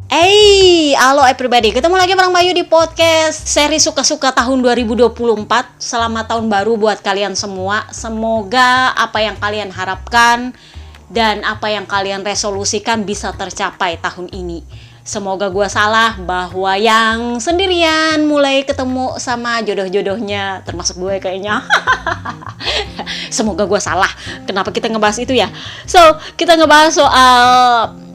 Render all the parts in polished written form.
Halo everybody, ketemu lagi bareng Bayu di podcast seri Suka-Suka tahun 2024. Selamat tahun baru buat kalian semua. Semoga apa yang kalian harapkan dan apa yang kalian resolusikan bisa tercapai tahun ini. Semoga gue salah bahwa yang sendirian mulai ketemu sama jodoh-jodohnya, termasuk gue kayaknya. Semoga gue salah. Kenapa kita ngebahas itu ya? So, kita ngebahas soal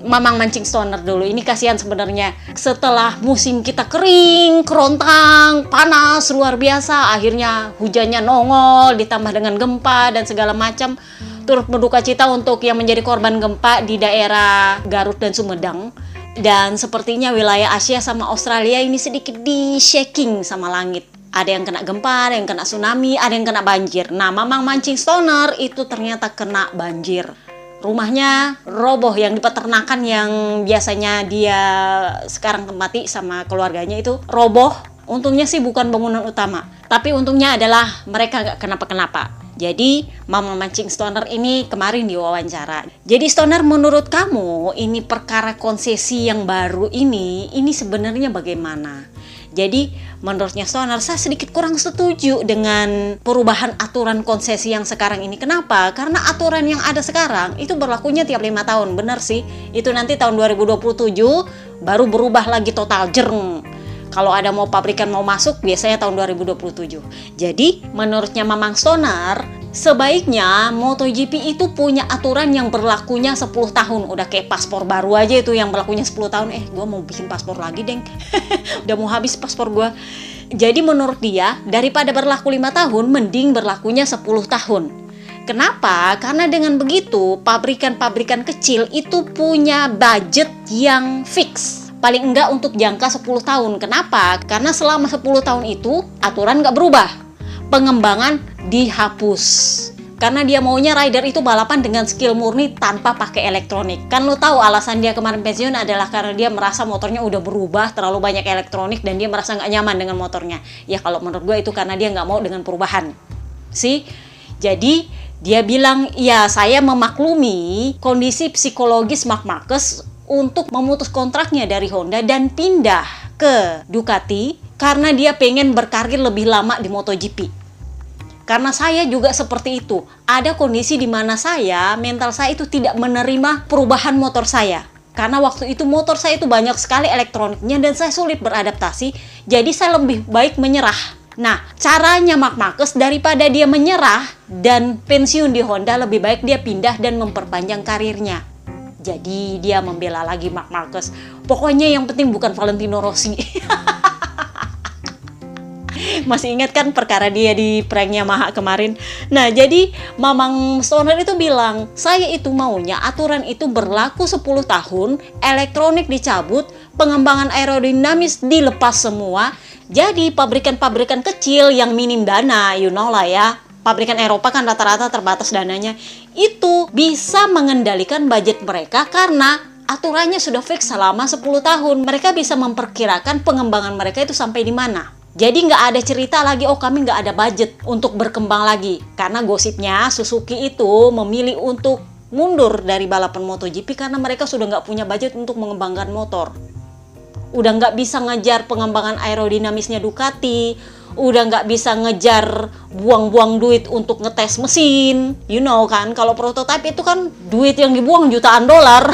Mamang Mancing Stoner dulu. Ini kasihan sebenarnya. Setelah musim kita kering, kerontang, panas luar biasa, akhirnya hujannya nongol ditambah dengan gempa dan segala macam. Turut berduka cita untuk yang menjadi korban gempa di daerah Garut dan Sumedang. Dan sepertinya wilayah Asia sama Australia ini sedikit di-shaking sama langit. Ada yang kena gempa, ada yang kena tsunami, ada yang kena banjir. Nah, Mamang Mancing Stoner itu ternyata kena banjir. Rumahnya roboh, yang di peternakan yang biasanya dia sekarang tempati sama keluarganya itu roboh. Untungnya sih bukan bangunan utama, tapi untungnya adalah mereka gak kenapa-kenapa. Jadi Mamang Mancing Stoner ini kemarin diwawancara. Jadi Stoner, menurut kamu ini perkara konsesi yang baru ini sebenarnya bagaimana? Jadi menurutnya Stoner, saya sedikit kurang setuju dengan perubahan aturan konsesi yang sekarang ini. Kenapa? Karena aturan yang ada sekarang itu berlakunya tiap 5 tahun. Benar sih, itu nanti tahun 2027 baru berubah lagi total jeng. Kalau ada mau pabrikan mau masuk biasanya tahun 2027. Jadi menurutnya Mamang Stoner, sebaiknya MotoGP itu punya aturan yang berlakunya 10 tahun. Udah kayak paspor baru aja itu yang berlakunya 10 tahun. Gue mau bikin paspor lagi deng. Udah mau habis paspor gue. Jadi menurut dia, daripada berlaku 5 tahun, mending berlakunya 10 tahun. Kenapa? Karena dengan begitu pabrikan-pabrikan kecil itu punya budget yang fix. Paling enggak untuk jangka 10 tahun. Kenapa? Karena selama 10 tahun itu aturan nggak berubah. Pengembangan dihapus. Karena dia maunya rider itu balapan dengan skill murni tanpa pakai elektronik. Kan lo tahu alasan dia kemarin pensiun adalah karena dia merasa motornya udah berubah, terlalu banyak elektronik dan dia merasa nggak nyaman dengan motornya. Ya kalau menurut gue itu karena dia nggak mau dengan perubahan. Jadi dia bilang, ya saya memaklumi kondisi psikologis Marc Marquez untuk memutus kontraknya dari Honda dan pindah ke Ducati karena dia pengen berkarir lebih lama di MotoGP. Karena saya juga seperti itu. Ada kondisi di mana mental saya itu tidak menerima perubahan motor saya. Karena waktu itu motor saya itu banyak sekali elektroniknya dan saya sulit beradaptasi. Jadi saya lebih baik menyerah. Nah, caranya Marc Marquez daripada dia menyerah dan pensiun di Honda, lebih baik dia pindah dan memperpanjang karirnya. Jadi dia membela lagi Marc Marquez. Pokoknya yang penting bukan Valentino Rossi. Masih ingat kan perkara dia di prank Yamaha kemarin? Nah, jadi Mamang Stoner itu bilang, saya itu maunya aturan itu berlaku 10 tahun, elektronik dicabut, pengembangan aerodinamis dilepas semua. Jadi pabrikan-pabrikan kecil yang minim dana, you know lah ya. Pabrikan Eropa kan rata-rata terbatas dananya. Itu bisa mengendalikan budget mereka karena aturannya sudah fix selama 10 tahun. Mereka bisa memperkirakan pengembangan mereka itu sampai di mana. Jadi nggak ada cerita lagi, oh kami nggak ada budget untuk berkembang lagi. Karena gosipnya Suzuki itu memilih untuk mundur dari balapan MotoGP karena mereka sudah nggak punya budget untuk mengembangkan motor. Udah nggak bisa ngejar pengembangan aerodinamisnya Ducati, udah nggak bisa ngejar buang-buang duit untuk ngetes mesin. You know kan, kalau prototipe itu kan duit yang dibuang jutaan dolar.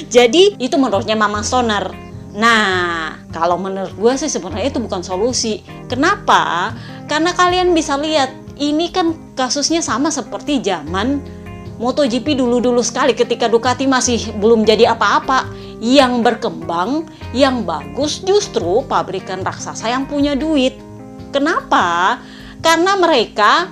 Jadi itu menurutnya Mamang Stoner. Nah, kalau menurut gue sih sebenarnya itu bukan solusi. Kenapa? Karena kalian bisa lihat, ini kan kasusnya sama seperti zaman MotoGP dulu-dulu sekali ketika Ducati masih belum jadi apa-apa. Yang berkembang, yang bagus justru pabrikan raksasa yang punya duit. Kenapa? Karena mereka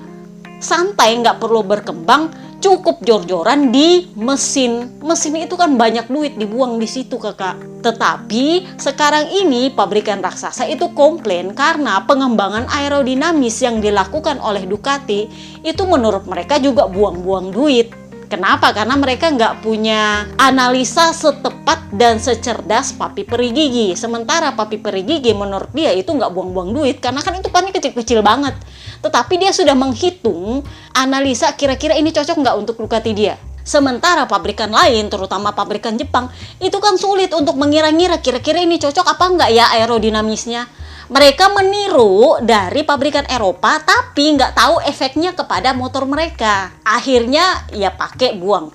santai, nggak perlu berkembang, cukup jor-joran di mesin. Mesin itu kan banyak duit dibuang di situ, kakak. Tetapi sekarang ini pabrikan raksasa itu komplain karena pengembangan aerodinamis yang dilakukan oleh Ducati itu menurut mereka juga buang-buang duit. Kenapa? Karena mereka nggak punya analisa setepat dan secerdas Papi Perigigi. Sementara Papi Perigigi menurut dia itu nggak buang-buang duit, karena kan itu pannya kecil-kecil banget. Tetapi dia sudah menghitung analisa kira-kira ini cocok nggak untuk Ducati dia. Sementara pabrikan lain, terutama pabrikan Jepang, itu kan sulit untuk mengira-ngira kira-kira ini cocok apa enggak ya aerodinamisnya. Mereka meniru dari pabrikan Eropa tapi nggak tahu efeknya kepada motor mereka. Akhirnya ya pakai buang.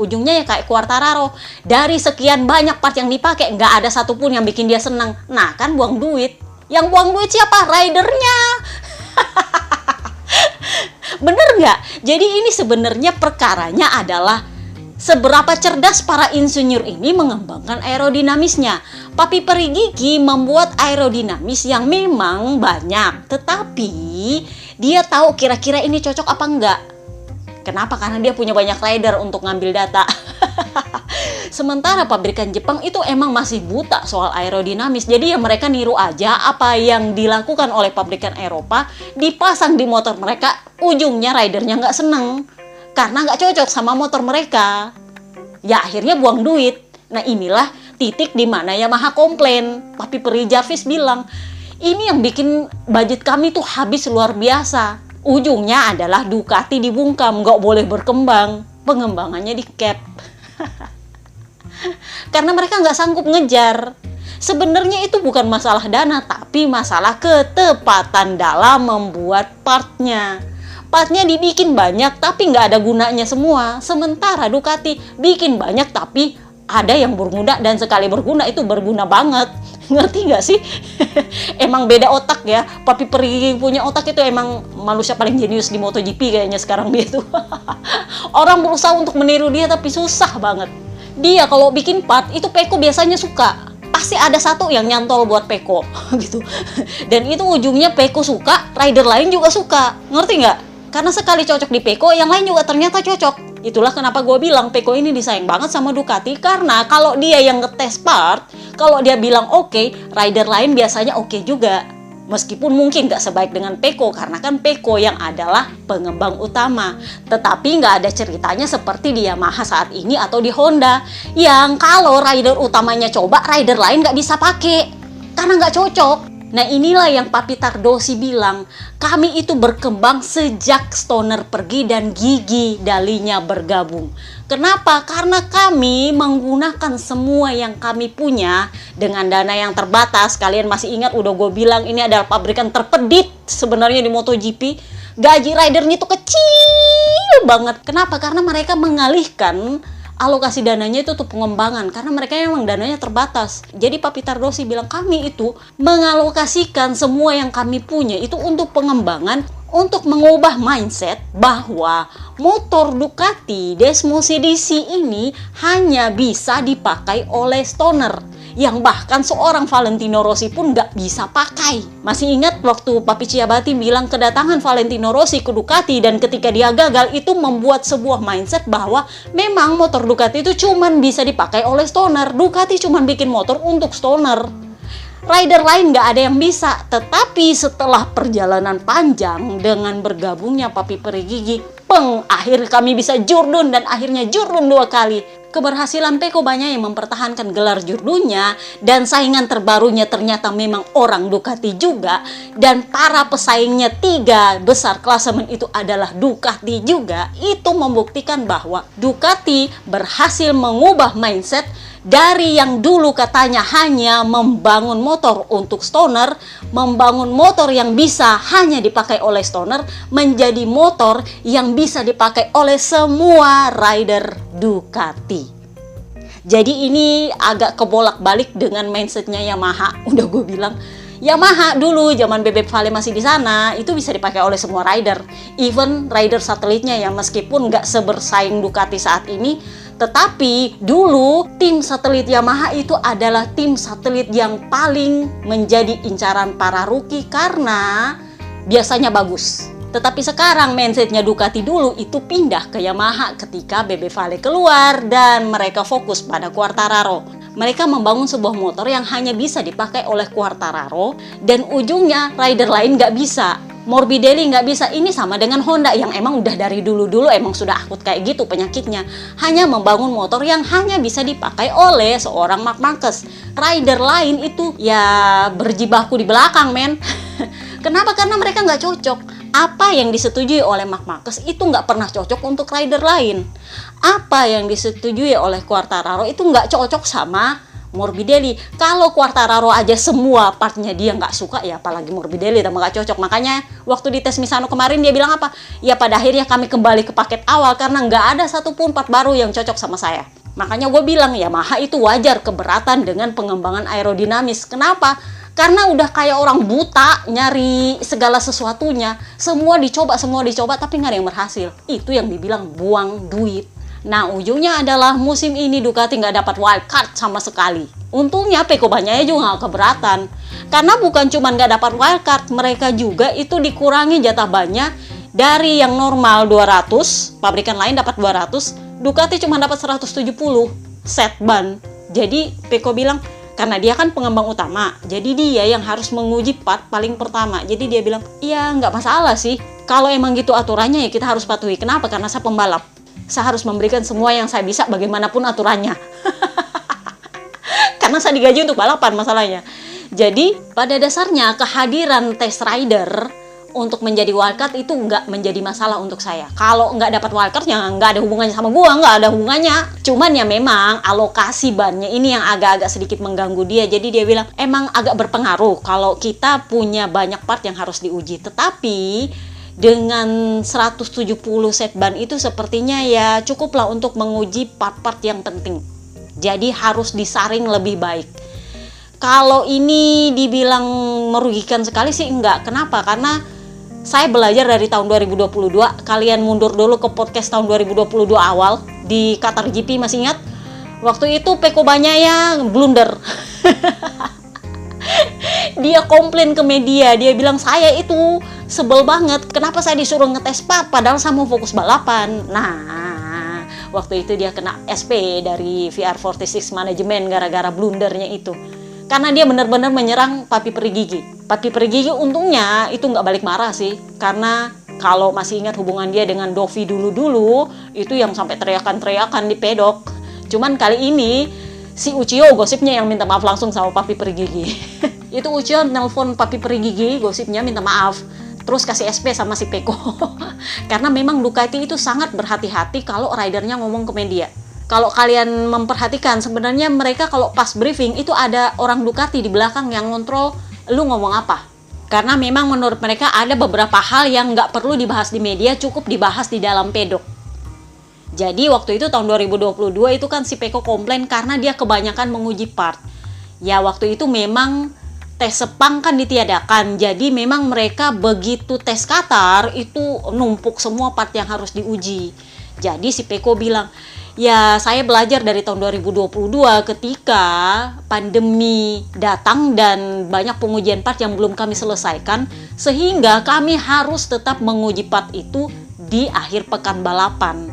Ujungnya ya kayak Quartararo. Dari sekian banyak part yang dipakai, nggak ada satupun yang bikin dia senang. Nah kan buang duit. Yang buang duit siapa? Ridernya. Bener nggak? Jadi ini sebenarnya perkaranya adalah seberapa cerdas para insinyur ini mengembangkan aerodinamisnya. Papi Peri Gigi membuat aerodinamis yang memang banyak, tetapi dia tahu kira-kira ini cocok apa enggak. Kenapa? Karena dia punya banyak rider untuk ngambil data. Sementara pabrikan Jepang itu emang masih buta soal aerodinamis. Jadi ya mereka niru aja apa yang dilakukan oleh pabrikan Eropa, dipasang di motor mereka, ujungnya ridernya nggak seneng. Karena nggak cocok sama motor mereka. Ya akhirnya buang duit. Nah inilah titik di mana Yamaha komplain. Papi Peri Jarvis bilang, ini yang bikin budget kami tuh habis luar biasa. Ujungnya adalah Ducati dibungkam, nggak boleh berkembang. Pengembangannya di cap. Karena mereka nggak sanggup ngejar. Sebenarnya itu bukan masalah dana, tapi masalah ketepatan dalam membuat partnya. Partnya dibikin banyak tapi nggak ada gunanya semua. Sementara Ducati bikin banyak tapi ada yang berguna, dan sekali berguna itu berguna banget. Ngerti nggak sih? Emang beda otak ya. Papi Peri punya otak itu emang manusia paling jenius di MotoGP kayaknya sekarang dia tuh. Orang berusaha untuk meniru dia tapi susah banget. Dia kalau bikin part itu Peko biasanya suka. Pasti ada satu yang nyantol buat Peko gitu. Dan itu ujungnya Peko suka, rider lain juga suka. Ngerti nggak? Karena sekali cocok di Peko, yang lain juga ternyata cocok. Itulah kenapa gue bilang Peko ini disayang banget sama Ducati. Karena kalau dia yang ngetes part, kalau dia bilang oke, rider lain biasanya oke juga. Meskipun mungkin nggak sebaik dengan Peko, karena kan Peko yang adalah pengembang utama. Tetapi nggak ada ceritanya seperti di Yamaha saat ini atau di Honda. Yang kalau rider utamanya coba, rider lain nggak bisa pakai. Karena nggak cocok. Nah inilah yang Papi Tardosi bilang, kami itu berkembang sejak Stoner pergi dan Gigi Dalinya bergabung. Kenapa? Karena kami menggunakan semua yang kami punya dengan dana yang terbatas. Kalian masih ingat udah gue bilang ini adalah pabrikan terpedit sebenarnya di MotoGP. Gaji ridernya itu kecil banget. Kenapa? Karena mereka mengalihkan alokasi dananya itu untuk pengembangan, karena mereka memang dananya terbatas. Jadi Papi Tardosi bilang kami itu mengalokasikan semua yang kami punya itu untuk pengembangan, untuk mengubah mindset bahwa motor Ducati Desmo CDC ini hanya bisa dipakai oleh stoner, yang bahkan seorang Valentino Rossi pun nggak bisa pakai. Masih ingat waktu Papi Ciabatti bilang kedatangan Valentino Rossi ke Ducati, dan ketika dia gagal itu membuat sebuah mindset bahwa memang motor Ducati itu cuman bisa dipakai oleh stoner. Ducati cuman bikin motor untuk stoner. Rider lain nggak ada yang bisa. Tetapi setelah perjalanan panjang dengan bergabungnya Papi Peri Gigi, akhir kami bisa jurdun, dan akhirnya jurdun 2 kali. Keberhasilan Peko banyak yang mempertahankan gelar jurdunnya, dan saingan terbarunya ternyata memang orang Ducati juga, dan para pesaingnya 3 besar klasemen itu adalah Ducati juga. Itu membuktikan bahwa Ducati berhasil mengubah mindset dari yang dulu katanya hanya membangun motor untuk stoner, membangun motor yang bisa hanya dipakai oleh stoner, menjadi motor yang bisa dipakai oleh semua rider Ducati. Jadi ini agak kebolak-balik dengan mindsetnya Yamaha. Udah gue bilang, Yamaha dulu zaman Bebek Vale masih di sana itu bisa dipakai oleh semua rider, even rider satelitnya ya, meskipun nggak sebersaing Ducati saat ini. Tetapi dulu tim satelit Yamaha itu adalah tim satelit yang paling menjadi incaran para rookie karena biasanya bagus. Tetapi sekarang mindsetnya Ducati dulu itu pindah ke Yamaha ketika Bebe Vale keluar dan mereka fokus pada Quartararo. Mereka membangun sebuah motor yang hanya bisa dipakai oleh Quartararo, dan ujungnya rider lain nggak bisa. Morbidelli nggak bisa. Ini sama dengan Honda yang emang udah dari dulu-dulu emang sudah akut kayak gitu penyakitnya. Hanya membangun motor yang hanya bisa dipakai oleh seorang Marc Marquez. Rider lain itu ya berjibaku di belakang, men. Kenapa? Karena mereka nggak cocok. Apa yang disetujui oleh Marc Marquez itu nggak pernah cocok untuk rider lain. Apa yang disetujui oleh Quartararo itu nggak cocok sama Morbidelli. Kalau Quartararo aja semua partnya dia nggak suka, ya apalagi Morbidelli tambah nggak cocok. Makanya waktu di tes Misano kemarin dia bilang apa? Ya pada akhirnya kami kembali ke paket awal karena nggak ada satupun part baru yang cocok sama saya. Makanya gue bilang Yamaha itu wajar keberatan dengan pengembangan aerodinamis. Kenapa? Karena udah kayak orang buta nyari segala sesuatunya. Semua dicoba, tapi nggak ada yang berhasil. Itu yang dibilang buang duit. Nah, ujungnya adalah musim ini Ducati nggak dapat wildcard sama sekali. Untungnya Pecco Bagnaia juga nggak keberatan. Karena bukan cuma nggak dapat wildcard, mereka juga itu dikurangi jatah bannya dari yang normal 200, pabrikan lain dapat 200, Ducati cuma dapat 170 set ban. Jadi Pecco bilang, karena dia kan pengembang utama, jadi dia yang harus menguji part paling pertama. Jadi dia bilang, iya nggak masalah sih. Kalau emang gitu aturannya ya kita harus patuhi. Kenapa? Karena saya pembalap. Saya harus memberikan semua yang saya bisa bagaimanapun aturannya. Karena saya digaji untuk balapan masalahnya. Jadi pada dasarnya kehadiran test rider untuk menjadi wildcard itu nggak menjadi masalah untuk saya. Kalau nggak dapat wildcard ya nggak ada hubungannya sama gua, nggak ada hubungannya. Cuman ya memang alokasi bannya ini yang agak-agak sedikit mengganggu dia. Jadi dia bilang emang agak berpengaruh kalau kita punya banyak part yang harus diuji. Tetapi dengan 170 set ban itu sepertinya ya cukuplah untuk menguji part-part yang penting. Jadi harus disaring lebih baik. Kalau ini dibilang merugikan sekali sih enggak. Kenapa? Karena saya belajar dari tahun 2022. Kalian mundur dulu ke podcast tahun 2022 awal di Qatar GP, masih ingat? Waktu itu Pecco Bagnaia blunder. Dia komplain ke media, dia bilang saya itu sebel banget, kenapa saya disuruh ngetes part padahal saya mau fokus balapan. Nah, waktu itu dia kena SP dari VR46 Management gara-gara blundernya itu. Karena dia benar-benar menyerang Papi Perigigi. Papi Perigigi untungnya itu nggak balik marah sih, karena kalau masih ingat hubungan dia dengan Dovi dulu-dulu, itu yang sampai teriakan-teriakan di pedok. Cuman kali ini si Uchiho gosipnya yang minta maaf langsung sama Papi Perigigi. Itu Uchiho nelpon Papi Perigigi, gosipnya minta maaf. Terus kasih SP sama si Pecco. Karena memang Ducati itu sangat berhati-hati kalau ridernya ngomong ke media. Kalau kalian memperhatikan, sebenarnya mereka kalau pas briefing itu ada orang Ducati di belakang yang ngontrol lu ngomong apa. Karena memang menurut mereka ada beberapa hal yang nggak perlu dibahas di media, cukup dibahas di dalam pedok. Jadi waktu itu tahun 2022 itu kan si Pecco komplain karena dia kebanyakan menguji part. Ya waktu itu memang tes Sepang kan ditiadakan. Jadi memang mereka begitu tes Qatar itu numpuk semua part yang harus diuji. Jadi si Pecco bilang, ya saya belajar dari tahun 2022 ketika pandemi datang dan banyak pengujian part yang belum kami selesaikan, sehingga kami harus tetap menguji part itu di akhir pekan balapan.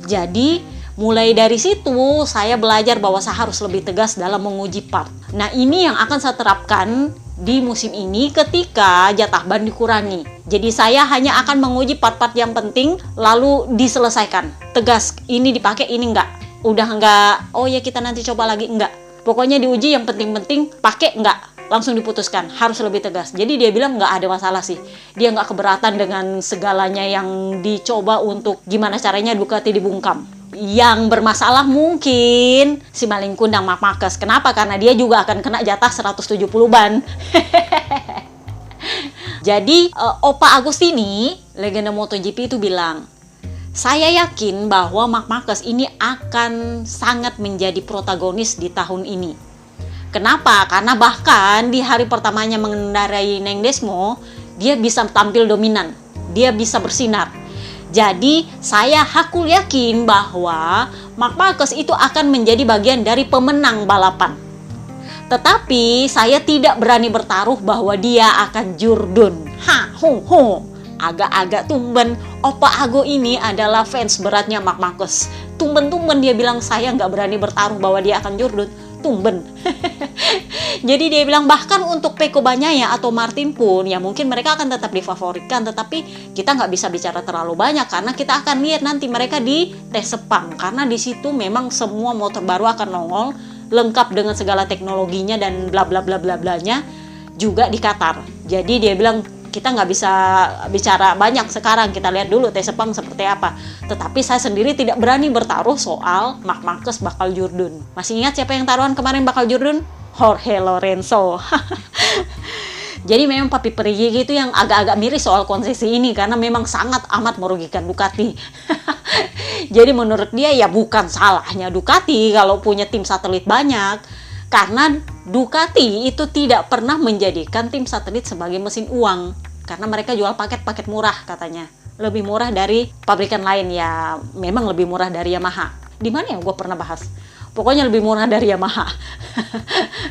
Jadi mulai dari situ saya belajar bahwa saya harus lebih tegas dalam menguji part. Nah ini yang akan saya terapkan di musim ini ketika jatah ban dikurangi. Jadi saya hanya akan menguji part-part yang penting lalu diselesaikan. Tegas, ini dipakai, ini enggak. Udah enggak, oh ya kita nanti coba lagi, enggak. Pokoknya diuji yang penting-penting, pakai enggak. Langsung diputuskan, harus lebih tegas. Jadi dia bilang enggak ada masalah sih. Dia enggak keberatan dengan segalanya yang dicoba untuk gimana caranya Ducati dibungkam. Yang bermasalah mungkin si maling kundang Marc Marquez. Kenapa? Karena dia juga akan kena jatah 170 ban. Jadi Opa Agostini, legenda MotoGP itu bilang, saya yakin bahwa Marc Marquez ini akan sangat menjadi protagonis di tahun ini. Kenapa? Karena bahkan di hari pertamanya mengendarai Neng Desmo, dia bisa tampil dominan, dia bisa bersinar. Jadi saya hakul yakin bahwa Marc Marquez itu akan menjadi bagian dari pemenang balapan. Tetapi saya tidak berani bertaruh bahwa dia akan jurdun. Agak-agak tumben. Opa Ago ini adalah fans beratnya Marc Marquez. Tumben-tumben dia bilang saya nggak berani bertaruh bahwa dia akan jurdun. Tumben. Jadi dia bilang bahkan untuk Pecco Bagnaia atau Martin pun ya mungkin mereka akan tetap difavoritkan, tetapi kita nggak bisa bicara terlalu banyak karena kita akan lihat nanti mereka di tes Sepang, karena di situ memang semua motor baru akan nongol lengkap dengan segala teknologinya dan bla bla bla bla blanya juga di Qatar. Jadi dia bilang kita nggak bisa bicara banyak sekarang, kita lihat dulu Teh Sepang seperti apa. Tetapi saya sendiri tidak berani bertaruh soal Marc Marquez bakal Jurdun. Masih ingat siapa yang taruhan kemarin bakal Jurdun? Jorge Lorenzo. Jadi memang Papi Perigi itu yang agak-agak miris soal konsesi ini, karena memang sangat amat merugikan Ducati. Jadi menurut dia ya bukan salahnya Ducati kalau punya tim satelit banyak, karena Ducati itu tidak pernah menjadikan tim satelit sebagai mesin uang, karena mereka jual paket-paket murah katanya, lebih murah dari pabrikan lain, ya memang lebih murah dari Yamaha. Di mana ya gue pernah bahas? Pokoknya lebih murah dari Yamaha.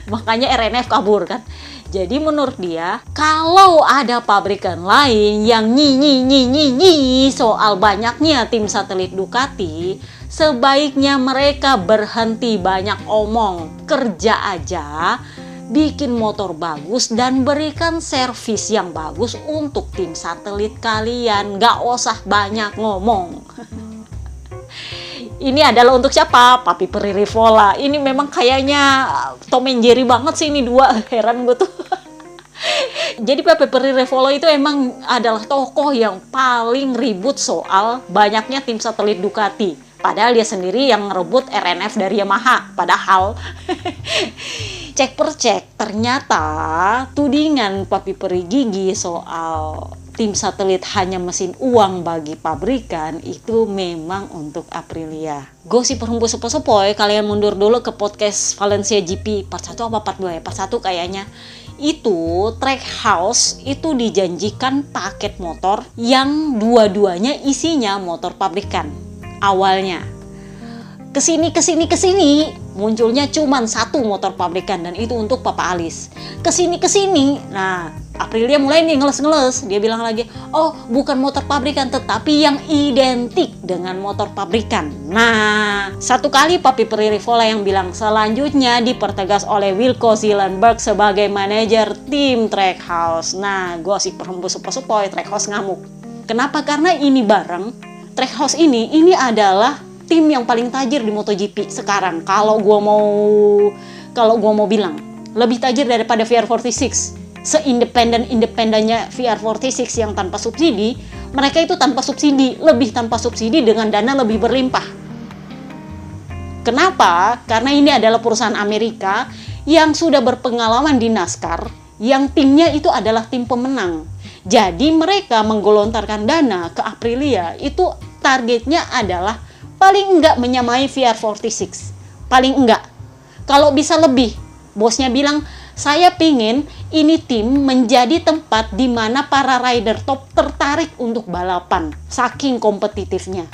Makanya RNF kabur kan. Jadi menurut dia, kalau ada pabrikan lain yang nyi soal banyaknya tim satelit Ducati, sebaiknya mereka berhenti banyak omong, kerja aja, bikin motor bagus dan berikan servis yang bagus untuk tim satelit kalian. Gak usah banyak ngomong. Ini adalah untuk siapa? Papi Peri Rivola. Ini memang kayaknya Tom and Jerry banget sih ini dua. Heran gue tuh. Jadi Papi Peri Rivola itu emang adalah tokoh yang paling ribut soal banyaknya tim satelit Ducati. Padahal dia sendiri yang ngerebut RNF dari Yamaha. Padahal cek per cek, ternyata tudingan Papi Peri Gigi soal tim satelit hanya mesin uang bagi pabrikan itu memang untuk Aprilia. Gosip perhembus sepoi-sepoi, kalian mundur dulu ke podcast Valencia GP part 1 apa part 2 ya? Part 1 kayaknya. Itu Trackhouse itu dijanjikan paket motor yang dua-duanya isinya motor pabrikan awalnya. Kesini munculnya cuman satu motor pabrikan, dan itu untuk Papa Alis. Kesini, nah Aprilia mulai nih ngeles. Dia bilang lagi, oh bukan motor pabrikan tetapi yang identik dengan motor pabrikan. Nah, satu kali Papi Peri Rivola yang bilang selanjutnya dipertegas oleh Wilco Zielenberg sebagai manajer tim Trackhouse. Nah, gosip perhembus sepoi Trackhouse ngamuk. Kenapa? Karena ini bareng Trackhouse ini adalah tim yang paling tajir di MotoGP sekarang. Kalau gua mau bilang lebih tajir daripada VR46. Seindependen-independennya VR46 yang tanpa subsidi, mereka itu tanpa subsidi, lebih tanpa subsidi dengan dana lebih berlimpah. Kenapa? Karena ini adalah perusahaan Amerika yang sudah berpengalaman di NASCAR, yang timnya itu adalah tim pemenang. Jadi mereka menggelontarkan dana ke Aprilia itu targetnya adalah paling enggak menyamai VR46. Paling enggak. Kalau bisa lebih. Bosnya bilang, saya pingin ini tim menjadi tempat di mana para rider top tertarik untuk balapan. Saking kompetitifnya.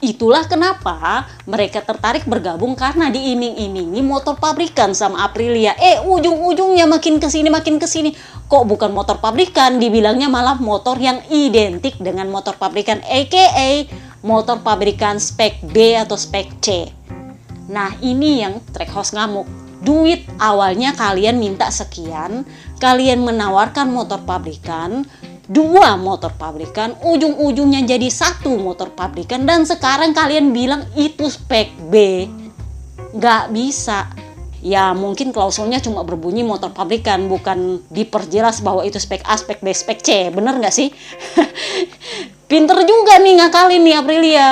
Itulah kenapa mereka tertarik bergabung, karena diiming-imingi motor pabrikan sama Aprilia. Ujung-ujungnya makin kesini. Kok bukan motor pabrikan, dibilangnya malah motor yang identik dengan motor pabrikan, aka motor pabrikan spek B atau spek C. Nah, ini yang Trackhouse ngamuk. Duit awalnya kalian minta sekian, kalian menawarkan motor pabrikan, 2 motor pabrikan, ujung-ujungnya jadi 1 motor pabrikan, dan sekarang kalian bilang itu spek B. Nggak bisa. Ya mungkin klausulnya cuma berbunyi motor pabrikan, bukan diperjelas bahwa itu spek A, spek B, spek C. Bener nggak sih? Pinter juga nih ngakalin nih Aprilia.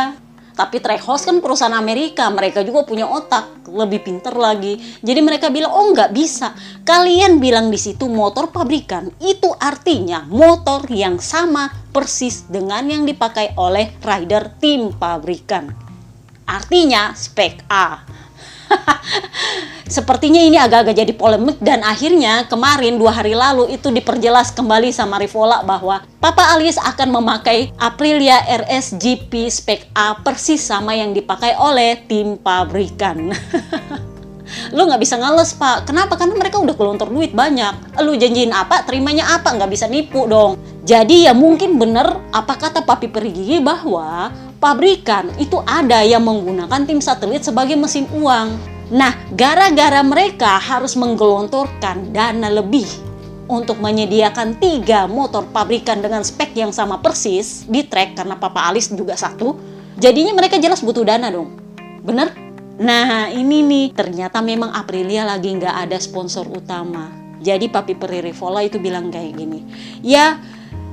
Tapi Trackhouse kan perusahaan Amerika, mereka juga punya otak, lebih pinter lagi. Jadi mereka bilang, oh nggak bisa. Kalian bilang di situ motor pabrikan, itu artinya motor yang sama persis dengan yang dipakai oleh rider tim pabrikan. Artinya spek A. Sepertinya ini agak-agak jadi polemik, dan akhirnya kemarin 2 hari lalu itu diperjelas kembali sama Rivola bahwa Papa Alis akan memakai Aprilia RS GP spek A persis sama yang dipakai oleh tim pabrikan. Lu nggak bisa ngales, Pak. Kenapa? Karena mereka udah kelontor duit banyak. Lu janjiin apa, terimanya apa, nggak bisa nipu dong. Jadi ya mungkin bener apa kata Papi Perigi bahwa pabrikan itu ada yang menggunakan tim satelit sebagai mesin uang. Nah, gara-gara mereka harus menggelontorkan dana lebih untuk menyediakan 3 motor pabrikan dengan spek yang sama persis di track, karena Papa Alis juga 1, jadinya mereka jelas butuh dana dong. Bener? Nah, ini nih, ternyata memang Aprilia lagi nggak ada sponsor utama. Jadi Papi Peri Rivola itu bilang kayak gini, ya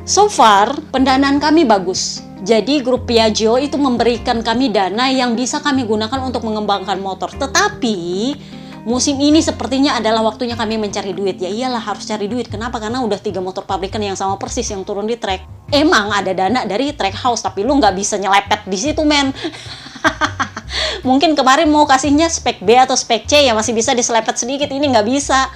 So far, pendanaan kami bagus. Jadi grup Piaggio itu memberikan kami dana yang bisa kami gunakan untuk mengembangkan motor. Tetapi musim ini sepertinya adalah waktunya kami mencari duit. Ya iyalah, harus cari duit. Kenapa? Karena udah 3 motor pabrikan yang sama persis yang turun di track. Emang ada dana dari track house, tapi lu nggak bisa nyelepet di situ, men. Mungkin kemarin mau kasihnya spek B atau spek C ya masih bisa diselepet sedikit, ini nggak bisa.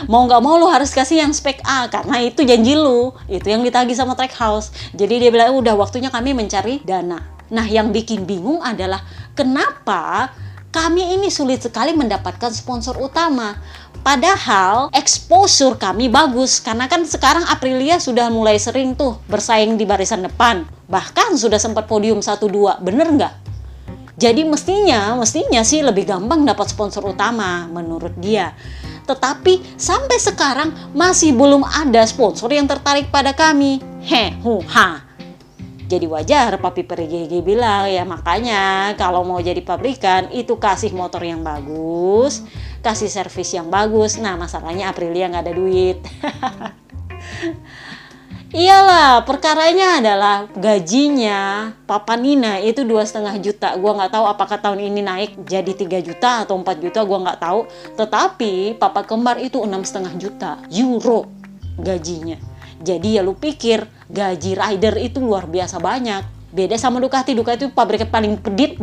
Mau nggak mau lu harus kasih yang spek A karena itu janji lu, itu yang ditagih sama track house. Jadi dia bilang udah waktunya kami mencari dana. Nah, yang bikin bingung adalah kenapa kami ini sulit sekali mendapatkan sponsor utama. Padahal exposure kami bagus, karena kan sekarang Aprilia sudah mulai sering tuh bersaing di barisan depan. Bahkan sudah sempat podium 1-2, bener nggak? Jadi mestinya sih lebih gampang dapat sponsor utama menurut dia. Tetapi sampai sekarang masih belum ada sponsor yang tertarik pada kami. Jadi wajar Papi Perigigi bilang, ya makanya kalau mau jadi pabrikan itu kasih motor yang bagus, kasih servis yang bagus. Nah, masalahnya Aprilia nggak ada duit. Iyalah, perkaranya adalah gajinya Papa Nina itu 2,5 juta. Gua nggak tahu apakah tahun ini naik jadi 3 juta atau 4 juta, gua nggak tahu. Tetapi Papa Kembar itu 6,5 juta euro gajinya. Jadi ya lu pikir gaji rider itu luar biasa banyak. Beda sama Ducati. Ducati itu pabrik paling pedit.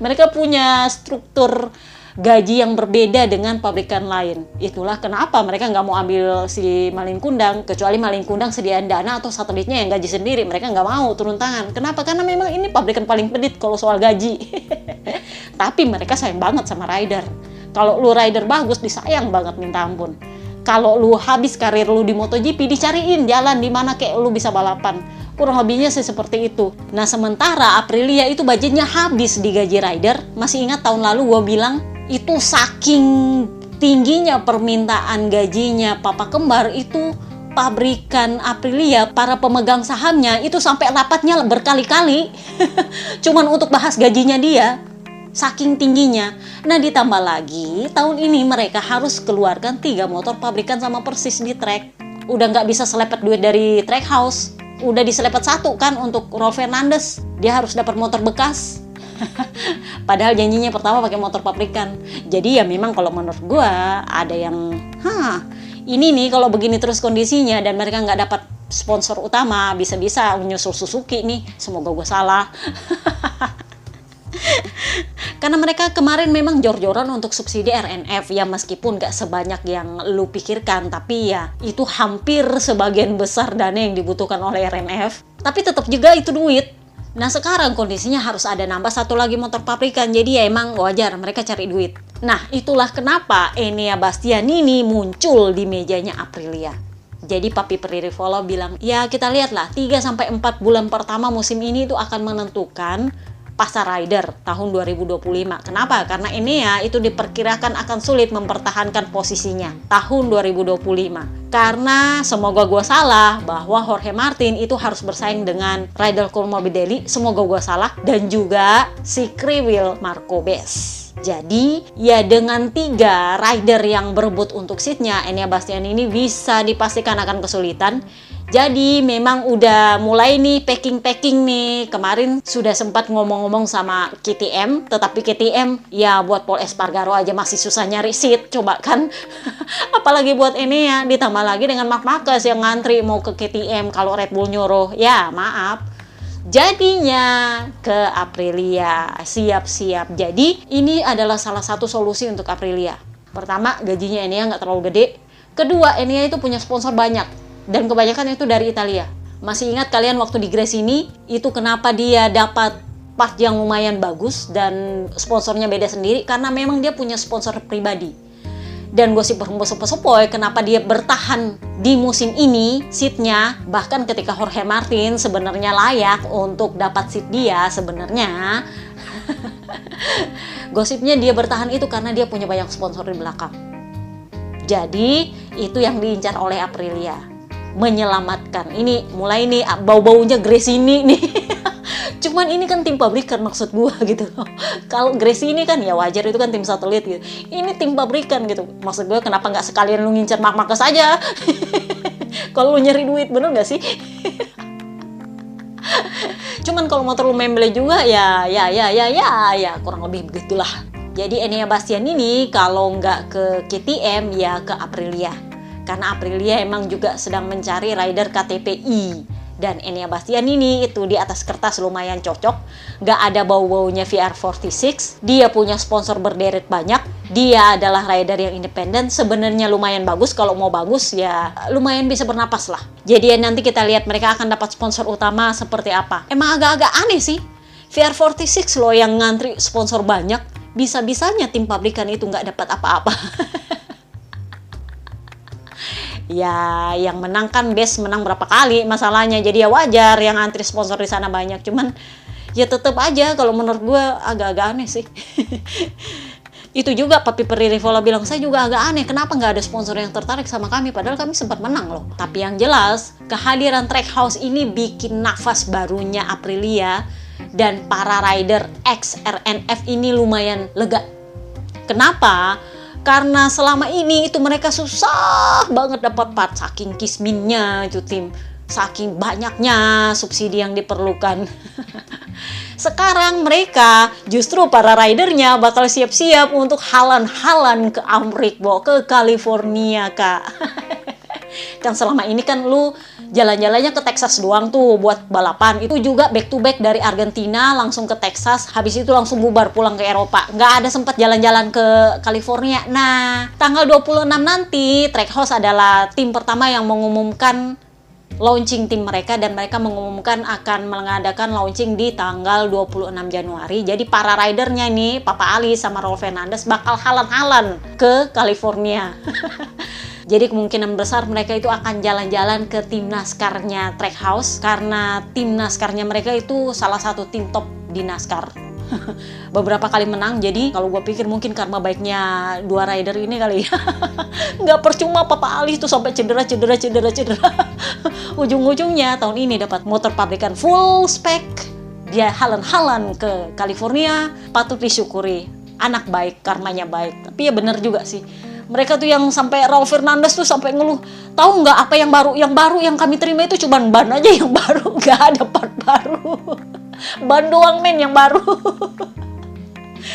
Mereka punya struktur gaji yang berbeda dengan pabrikan lain. Itulah kenapa mereka nggak mau ambil si Malin Kundang, kecuali Malin Kundang sediain dana atau satelitnya yang gaji sendiri. Mereka nggak mau turun tangan. Kenapa? Karena memang ini pabrikan paling pedit kalau soal gaji. Tapi mereka sayang banget sama rider. Kalau lu rider bagus, disayang banget minta ampun. Kalau lu habis karir lu di MotoGP, dicariin jalan di mana kayak lu bisa balapan. Kurang lebihnya sih seperti itu. Nah, sementara Aprilia itu budgetnya habis di gaji rider. Masih ingat tahun lalu gue bilang, itu saking tingginya permintaan gajinya Papa Kembar itu pabrikan Aprilia, para pemegang sahamnya itu sampai rapatnya berkali-kali cuman untuk bahas gajinya dia, saking tingginya. Nah, ditambah lagi tahun ini mereka harus keluarkan 3 motor pabrikan sama persis di track. Udah nggak bisa selepet duit dari track house, udah diselepet 1 kan untuk Raul Fernandez, dia harus dapat motor bekas. Padahal janjinya pertama pakai motor pabrikan. Jadi ya memang kalau menurut gue ada yang ini nih kalau begini terus kondisinya dan mereka nggak dapat sponsor utama, bisa-bisa menyusul Suzuki nih. Semoga gue salah. Karena mereka kemarin memang jor-joran untuk subsidi RNF ya, meskipun gak sebanyak yang lu pikirkan, tapi ya itu hampir sebagian besar dana yang dibutuhkan oleh RNF. Tapi tetap juga itu duit. Nah, sekarang kondisinya harus ada nambah 1 lagi motor pabrikan, jadi ya emang wajar mereka cari duit. Nah, itulah kenapa Enea Bastianini muncul di mejanya Aprilia. Jadi Papi Pirivolo bilang, ya kita lihatlah 3-4 bulan pertama musim ini itu akan menentukan pasar rider tahun 2025. Kenapa? Karena Enea itu diperkirakan akan sulit mempertahankan posisinya tahun 2025. Karena semoga gue salah bahwa Jorge Martin itu harus bersaing dengan rider Morbidelli. Semoga gue salah. Dan juga si Kriwil Marco Bes. Jadi ya dengan 3 rider yang berebut untuk seatnya, Enea Bastianini bisa dipastikan akan kesulitan. Jadi memang udah mulai nih packing nih. Kemarin sudah sempat ngomong-ngomong sama KTM, tetapi KTM ya buat Paul Espargaro aja masih susah nyari seat. Coba kan, apalagi buat ini ya, ditambah lagi dengan Marc Marquez yang ngantri mau ke KTM kalau Red Bull nyuruh. Ya maaf. Jadinya ke Aprilia, siap-siap. Jadi ini adalah salah satu solusi untuk Aprilia. Pertama, gajinya Enea nggak terlalu gede. Kedua, Enea itu punya sponsor banyak. Dan kebanyakan itu dari Italia. Masih ingat kalian waktu di Gresini itu kenapa dia dapat part yang lumayan bagus dan sponsornya beda sendiri? Karena memang dia punya sponsor pribadi. Dan gosip sepoi kenapa dia bertahan di musim ini seatnya, bahkan ketika Jorge Martin sebenarnya layak untuk dapat seat dia sebenarnya. Gosipnya dia bertahan itu karena dia punya banyak sponsor di belakang. Jadi itu yang diincar oleh Aprilia, menyelamatkan. Ini mulai nih bau-baunya Gresini nih. Cuman ini kan tim pabrikan maksud gue gitu loh. Kalau Gracie ini kan ya wajar, itu kan tim satelit gitu. Ini tim pabrikan gitu. Maksud gue kenapa nggak sekalian lu ngincer Marc Marquez aja? Kalau lu nyari duit, bener nggak sih? Cuman kalau motor lu memble juga ya kurang lebih begitulah. Jadi Enea Bastian ini kalau nggak ke KTM ya ke Aprilia. Karena Aprilia emang juga sedang mencari rider KTPI. Dan Enea Bastian ini itu di atas kertas lumayan cocok. Nggak ada bau-baunya VR46. Dia punya sponsor berderet banyak. Dia adalah rider yang independen. Sebenarnya lumayan bagus. Kalau mau bagus ya lumayan bisa bernapas lah. Jadi nanti kita lihat mereka akan dapat sponsor utama seperti apa. Emang agak-agak aneh sih. VR46 loh yang ngantri sponsor banyak. Bisa-bisanya tim pabrikan itu nggak dapat apa-apa. Ya, yang menang kan best menang berapa kali masalahnya. Jadi ya wajar yang antri sponsor di sana banyak. Cuman ya tetap aja kalau menurut gue agak-agak aneh sih. Itu juga Papi Peririvola bilang, saya juga agak aneh. Kenapa nggak ada sponsor yang tertarik sama kami? Padahal kami sempat menang loh. Tapi yang jelas, kehadiran Trackhouse ini bikin nafas barunya Aprilia dan para rider XRNF ini lumayan lega. Kenapa? Karena selama ini itu mereka susah banget dapat part, saking kisminnya itu tim, saking banyaknya subsidi yang diperlukan. Sekarang mereka justru para ridernya bakal siap-siap untuk halan-halan ke Amerika, ke California, Kak. Kan selama ini kan lu jalan-jalannya ke Texas doang tuh buat balapan. Itu juga back to back dari Argentina langsung ke Texas, habis itu langsung bubar pulang ke Eropa. Nggak ada sempat jalan-jalan ke California. Nah, tanggal 26 nanti Trackhouse adalah tim pertama yang mengumumkan launching tim mereka, dan mereka mengumumkan akan mengadakan launching di tanggal 26 Januari. Jadi para ridernya nih, Papa Ali sama Raul Fernandez bakal halan-halan ke California. Jadi kemungkinan besar mereka itu akan jalan-jalan ke tim NASCAR-nya Trackhouse, karena tim NASCAR-nya mereka itu salah satu tim top di NASCAR. Beberapa kali menang, jadi kalau gue pikir mungkin karma baiknya dua rider ini kali ya. Nggak percuma Papa Ali tuh sampai cedera. Ujung-ujungnya tahun ini dapat motor pabrikan full spec. Dia halan-halan ke California, patut disyukuri. Anak baik, karmanya baik. Tapi ya bener juga sih. Mereka tuh yang sampai Raul Fernandez tuh sampai ngeluh, tahu nggak apa yang baru? Yang baru yang kami terima itu cuma ban aja yang baru, nggak ada part baru. Ban doang men yang baru.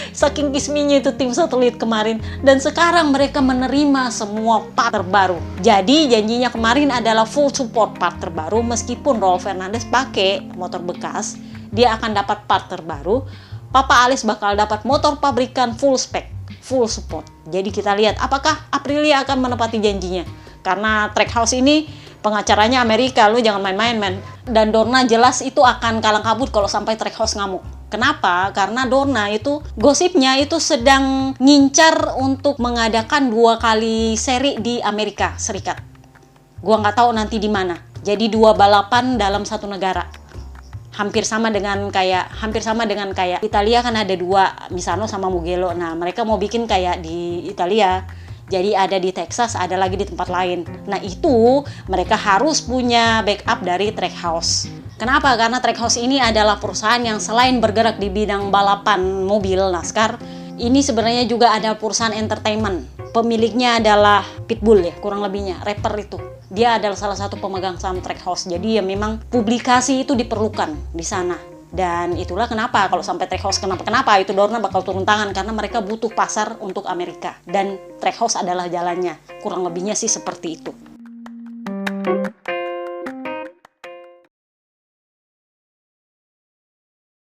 Saking kisminya itu tim satelit kemarin, dan sekarang mereka menerima semua part terbaru. Jadi janjinya kemarin adalah full support part terbaru, meskipun Raul Fernandez pakai motor bekas, dia akan dapat part terbaru. Papa Alex bakal dapat motor pabrikan full spec, full support. Jadi kita lihat apakah Aprilia akan menepati janjinya. Karena Trackhouse ini pengacaranya Amerika, lu jangan main-main men. Dan Dorna jelas itu akan kalang kabut kalau sampai Trackhouse ngamuk. Kenapa? Karena Dorna itu gosipnya itu sedang ngincar untuk mengadakan 2 kali seri di Amerika Serikat. Gua nggak tahu nanti di mana. Jadi 2 balapan dalam 1 negara. Hampir sama dengan kayak Italia kan ada 2, Misano sama Mugello. Nah, mereka mau bikin kayak di Italia. Jadi ada di Texas, ada lagi di tempat lain. Nah, itu mereka harus punya backup dari Trackhouse. Kenapa? Karena Trackhouse ini adalah perusahaan yang selain bergerak di bidang balapan mobil NASCAR, ini sebenarnya juga ada perusahaan entertainment. Pemiliknya adalah Pitbull ya, kurang lebihnya, rapper itu. Dia adalah salah satu pemegang saham Trackhouse. Jadi ya memang publikasi itu diperlukan di sana. Dan itulah kenapa kalau sampai Trackhouse kenapa itu Dorna bakal turun tangan, karena mereka butuh pasar untuk Amerika. Dan Trackhouse adalah jalannya. Kurang lebihnya sih seperti itu.